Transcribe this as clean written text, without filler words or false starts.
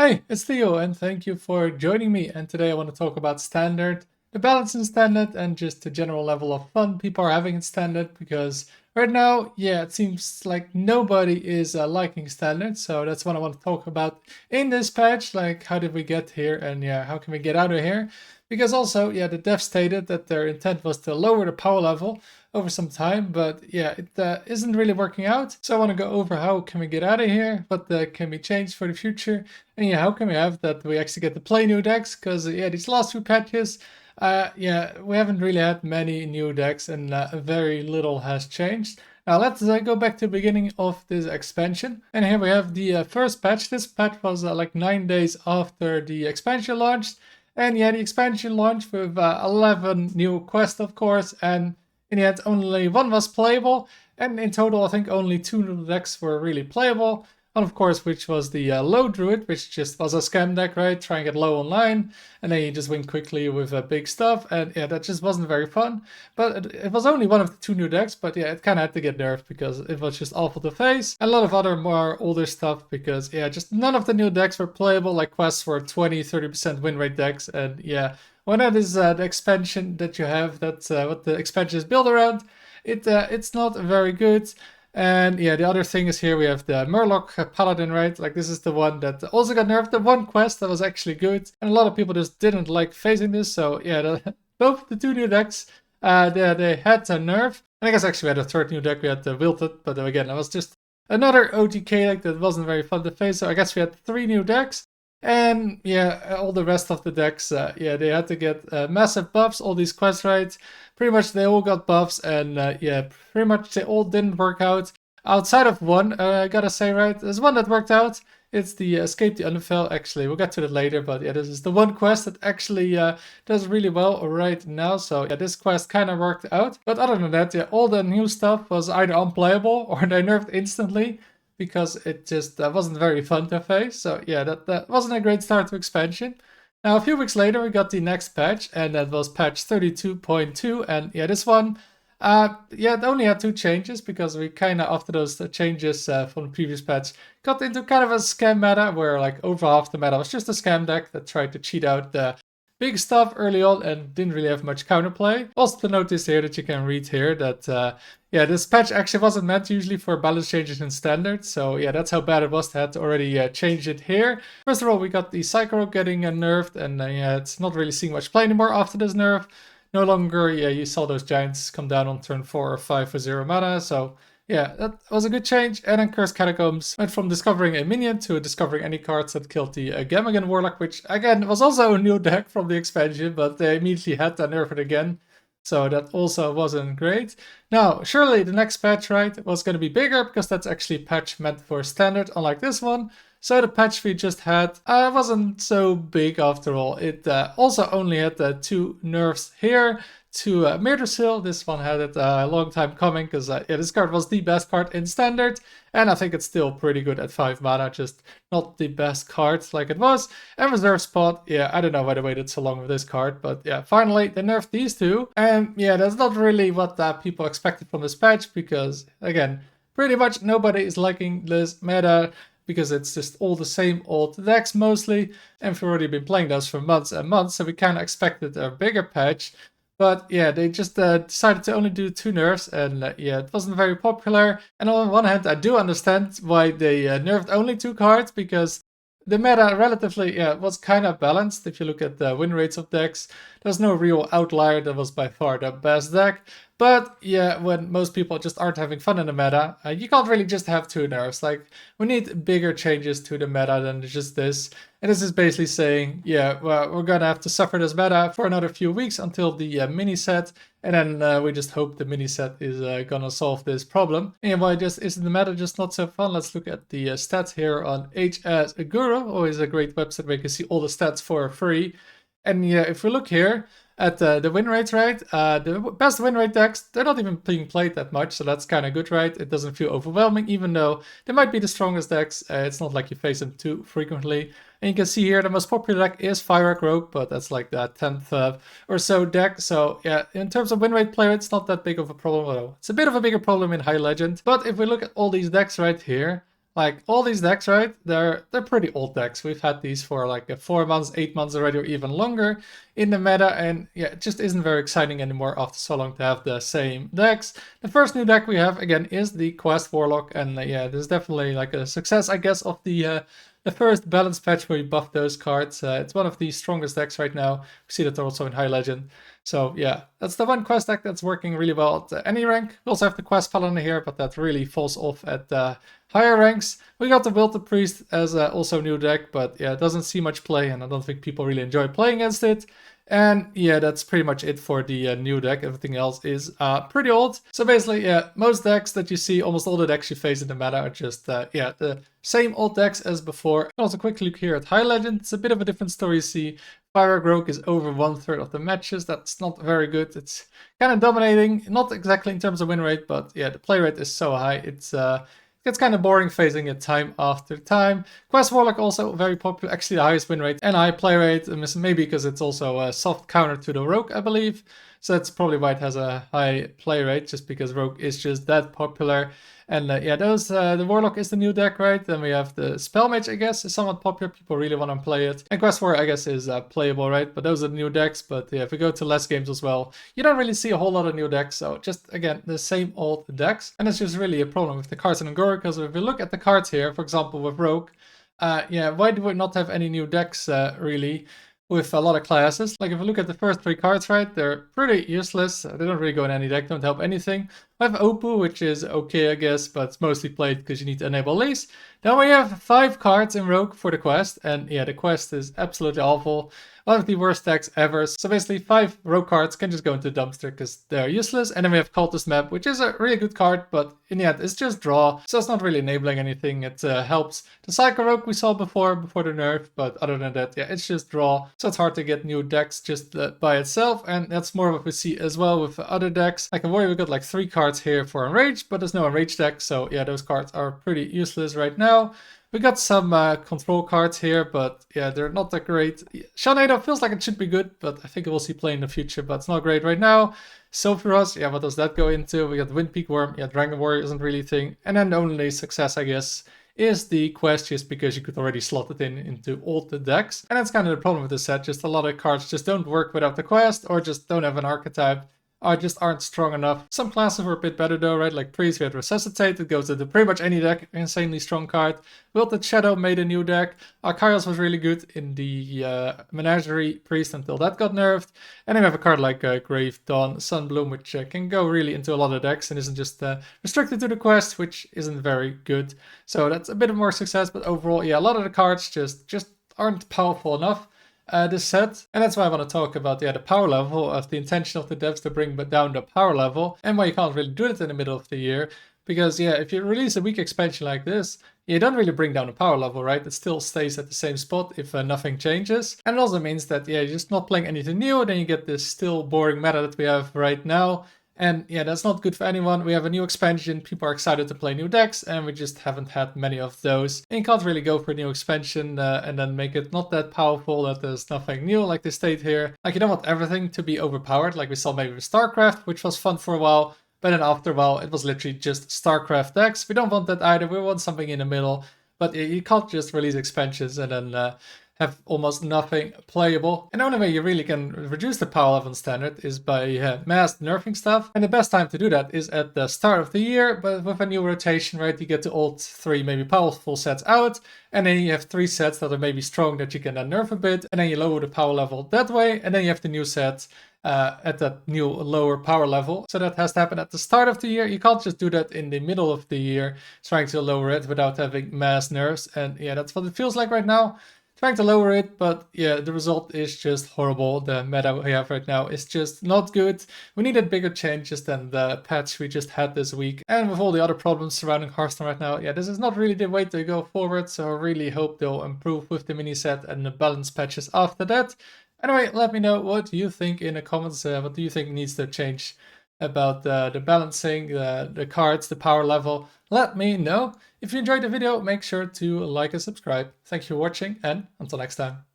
Hi, it's Theo, and thank you for joining me. And today I want to talk about Standard, the balance in Standard, and just the general level of fun people are having in Standard. Because right now, yeah, it seems like nobody is liking Standard. So that's what I want to talk about in this patch. Like, how did we get here, and yeah, how can we get out of here? Because also, yeah, the devs stated that their intent was to lower the power level over some time, but yeah, it isn't really working out. So I want to go over how can we get out of here, what can be changed for the future, and yeah, how can we have that we actually get to play new decks? Because yeah, these last few patches, yeah, we haven't really had many new decks, and very little has changed. Now let's go back to the beginning of this expansion. And here we have the first patch. This patch was like 9 days after the expansion launched. And yeah, the expansion launched with 11 new quests, of course, and in the end only one was playable. And in total, I think only 2 new decks were really playable. One, of course, which was the low druid, which just was a scam deck, right? Try and get low online, and then you just win quickly with big stuff. And yeah, that just wasn't very fun. But it was only one of the 2 new decks, but yeah, it kind of had to get nerfed because it was just awful to face. A lot of other more older stuff because yeah, just none of the new decks were playable. Like quests were 20-30% win rate decks, and yeah, when that is the expansion that you have, that's what the expansion is built around. It's not very good. And yeah, the other thing is here we have the Murloc Paladin, right? Like this is the one that also got nerfed. The one quest that was actually good, and a lot of people just didn't like facing this. So yeah, both the 2 new decks, they had to nerf. And I guess actually we had a 3rd new deck. We had the Wilted, but again, that was just another OTK deck that wasn't very fun to face. So I guess we had 3 new decks. And yeah, all the rest of the decks, yeah, they had to get massive buffs. All these quests, right? Pretty much they all got buffs, and yeah, pretty much they all didn't work out. Outside of one, I gotta say, right? There's one that worked out. It's the Escape the Underfell. Actually, we'll get to that later, but yeah, this is the one quest that actually does really well right now. So yeah, this quest kind of worked out. But other than that, yeah, all the new stuff was either unplayable or they nerfed instantly, because it just wasn't very fun to face. So yeah, that wasn't a great start to expansion. Now a few weeks later we got the next patch, and that was patch 32.2, and yeah, this one, yeah, it only had 2 changes because we kind of, after those changes from the previous patch, got into kind of a scam meta where like over half the meta was just a scam deck that tried to cheat out the big stuff early on and didn't really have much counterplay. Also to notice here that you can read here that yeah, this patch actually wasn't meant usually for balance changes in standard. So yeah, that's how bad it was. They had to already change it here. First of all, we got the Psycho getting nerfed, and yeah, it's not really seeing much play anymore after this nerf. No longer, yeah, you saw those giants come down on turn 4 or 5 for 0 mana. So yeah, that was a good change. And then Cursed Catacombs went from discovering a minion to discovering any cards that killed the Gamagan Warlock, which again was also a new deck from the expansion, but they immediately had to nerf it again. So that also wasn't great. Now, surely the next patch, right, was going to be bigger because that's actually a patch meant for standard, unlike this one. So the patch we just had wasn't so big after all. It also only had 2 nerfs here to Myrdrasil. This one had it a long time coming because yeah, this card was the best card in standard, and I think it's still pretty good at 5 mana, just not the best card like it was. And Reserve Spot, yeah, I don't know why they waited so long with this card, but yeah, finally they nerfed these 2. And yeah, that's not really what people expected from this patch, because again, pretty much nobody is liking this meta, because it's just all the same old decks mostly, and we've already been playing those for months and months, so we kind of expected a bigger patch. But yeah, they just decided to only do 2 nerfs, and yeah, it wasn't very popular. And on one hand, I do understand why they nerfed only 2 cards, because the meta relatively, yeah, was kind of balanced. If you look at the win rates of decks, there's no real outlier that was by far the best deck. But yeah, when most people just aren't having fun in the meta, you can't really just have 2 nerfs. Like, we need bigger changes to the meta than just this. And this is basically saying, yeah, well, we're gonna have to suffer this meta for another few weeks until the mini set, and then we just hope the mini set is gonna solve this problem. And why just isn't the meta just not so fun? Let's look at the stats here on HS Guru. Always a great website where you can see all the stats for free. And yeah, if we look here at the win rates, right? The best win rate decks, they're not even being played that much, so that's kind of good, right? It doesn't feel overwhelming, even though they might be the strongest decks. It's not like you face them too frequently. And you can see here the most popular deck is Fire Rogue, but that's like the 10th or so deck. So yeah, in terms of win rate play, it's not that big of a problem, although it's a bit of a bigger problem in High Legend. But if we look at all these decks right here, Like all these decks, right? They're pretty old decks. We've had these for like 4 months, 8 months already, or even longer in the meta, and yeah, it just isn't very exciting anymore after so long to have the same decks. The first new deck we have again is the Quest Warlock, and yeah, this is definitely like a success, I guess, of the first balance patch where you buff those cards. It's one of the strongest decks right now. We see that also in High Legend. So yeah, that's the one quest deck that's working really well at any rank. We also have the quest paladin here, but that really falls off at higher ranks. We got the Wilted Priest as also new deck, but yeah, it doesn't see much play, and I don't think people really enjoy playing against it. And yeah, that's pretty much it for the new deck. Everything else is pretty old. So basically, yeah, most decks that you see, almost all the decks you face in the meta are just, yeah, the same old decks as before. And also quick look here at High Legend. It's a bit of a different story you see. Fire Rogue is over 1/3 of the matches. That's not very good. It's kind of dominating, not exactly in terms of win rate, but yeah, the play rate is so high. It gets kind of boring facing it time after time. Quest Warlock also very popular, actually the highest win rate and high play rate, maybe because it's also a soft counter to the Rogue, I believe. So that's probably why it has a high play rate, just because Rogue is just that popular. And yeah, the Warlock is the new deck, right? Then we have the Spell Mage, I guess, is somewhat popular. People really want to play it. And Quest Warrior, I guess, is playable, right? But those are the new decks. But yeah, if we go to less games as well, you don't really see a whole lot of new decks. So just, again, the same old decks. And it's just really a problem with the cards in Angora, because if we look at the cards here, for example, with Rogue, yeah, why do we not have any new decks, really? With a lot of classes. Like if you look at the first 3 cards, right, they're pretty useless. They don't really go in any deck, don't help anything. We have Opu, which is okay, I guess, but it's mostly played because you need to enable Lace. Then we have 5 cards in Rogue for the quest, and yeah, the quest is absolutely awful. One of the worst decks ever. So basically 5 Rogue cards can just go into the dumpster because they're useless. And then we have Cultist Map, which is a really good card, but in the end it's just draw. So it's not really enabling anything. It helps the Psycho Rogue we saw before the nerf, but other than that, yeah, it's just draw. So it's hard to get new decks just by itself, and that's more what we see as well with other decks. Like in Warrior, we got like 3 cards here for Enrage, but there's no Enrage deck, so yeah, those cards are pretty useless right now. We got some control cards here, but yeah, they're not that great. Sharknado feels like it should be good, but I think it will see play in the future, but it's not great right now. Sephiroth, yeah, what does that go into? We got Wind Peak Worm, yeah, Dragon Warrior isn't really a thing. And then the only success, I guess, is the quest, just because you could already slot it into all the decks. And that's kind of the problem with this set, just a lot of cards just don't work without the quest, or just don't have an archetype, or just aren't strong enough. Some classes were a bit better though, right? Like Priest, we had Resuscitate, it goes into pretty much any deck, insanely strong card. Wilted Shadow made a new deck. Archaios was really good in the Menagerie Priest until that got nerfed. And then we have a card like Grave Dawn Sunbloom, which can go really into a lot of decks and isn't just restricted to the quest, which isn't very good. So that's a bit of more success, but overall, yeah, a lot of the cards just aren't powerful enough. This set, and that's why I want to talk about the power level of the intention of the devs to bring down the power level, and why you can't really do it in the middle of the year. Because yeah, if you release a weak expansion like this, you don't really bring down the power level, right? It still stays at the same spot if nothing changes. And it also means that yeah, you're just not playing anything new, then you get this still boring meta that we have right now. And yeah, that's not good for anyone. We have a new expansion, people are excited to play new decks, and we just haven't had many of those. And you can't really go for a new expansion and then make it not that powerful that there's nothing new like they state here. Like you don't want everything to be overpowered, like we saw maybe with StarCraft, which was fun for a while, but then after a while it was literally just StarCraft decks. We don't want that either, we want something in the middle. But you can't just release expansions and then have almost nothing playable. And the only way you really can reduce the power level in Standard is by mass nerfing stuff. And the best time to do that is at the start of the year, but with a new rotation, right? You get the old 3 maybe powerful sets out, and then you have 3 sets that are maybe strong that you can then nerf a bit, and then you lower the power level that way, and then you have the new set at that new lower power level. So that has to happen at the start of the year. You can't just do that in the middle of the year, trying to lower it without having mass nerfs. And yeah, that's what it feels like right now. Trying to lower it, but yeah, the result is just horrible. The meta we have right now is just not good. We needed bigger changes than the patch we just had this week. And with all the other problems surrounding Hearthstone right now, yeah, this is not really the way to go forward. So I really hope they'll improve with the mini set and the balance patches after that. Anyway, let me know what you think in the comments. What do you think needs to change about the balancing, the cards, the power level? Let me know. If you enjoyed the video, make sure to like and subscribe. Thank you for watching, and until next time.